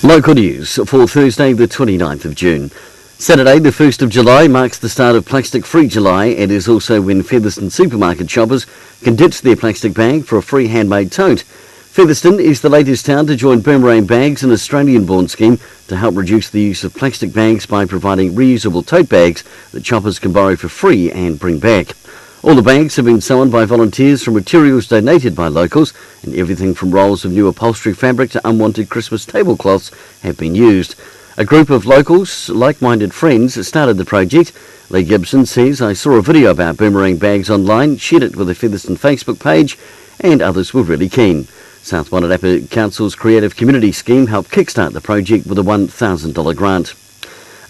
Local news for Thursday the 29th of June. Saturday the 1st of July marks the start of Plastic Free July. It is also when Featherston supermarket shoppers can ditch their plastic bag for a free handmade tote. Featherston is the latest town to join Boomerang Bags, an Australian-born scheme to help reduce the use of plastic bags by providing reusable tote bags that shoppers can borrow for free and bring back. All the bags have been sewn by volunteers from materials donated by locals, and everything from rolls of new upholstery fabric to unwanted Christmas tablecloths have been used. A group of locals, like-minded friends, started the project. Lee Gibson says, "I saw a video about Boomerang Bags online, shared it with the Featherston Facebook page, and others were really keen." South Wairarapa Council's Creative Community Scheme helped kickstart the project with a $1,000 grant.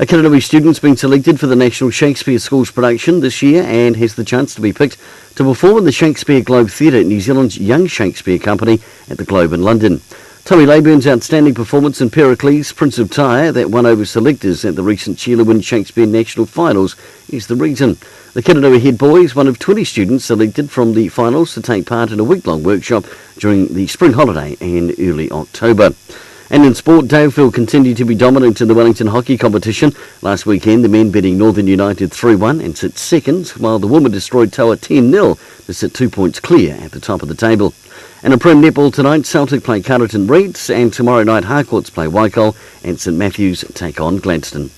A Kirinewi student's been selected for the National Shakespeare School's production this year and has the chance to be picked to perform in the Shakespeare Globe Theatre, New Zealand's Young Shakespeare Company at the Globe in London. Tommy Layburn's outstanding performance in Pericles, Prince of Tyre, that won over selectors at the recent Cheerlewin Shakespeare National Finals, is the reason. The Kirinewi head boy is one of 20 students selected from the finals to take part in a week-long workshop during the spring holiday in early October. And in sport, Daleville continued to be dominant in the Wellington hockey competition. Last weekend, the men beating Northern United 3-1 and sit second, while the women destroyed Toa 10-0 to sit 2 points clear at the top of the table. And in Prem netball tonight, Celtic play Carterton Reeds, and tomorrow night Harcourts play Waikol and St Matthews take on Gladstone.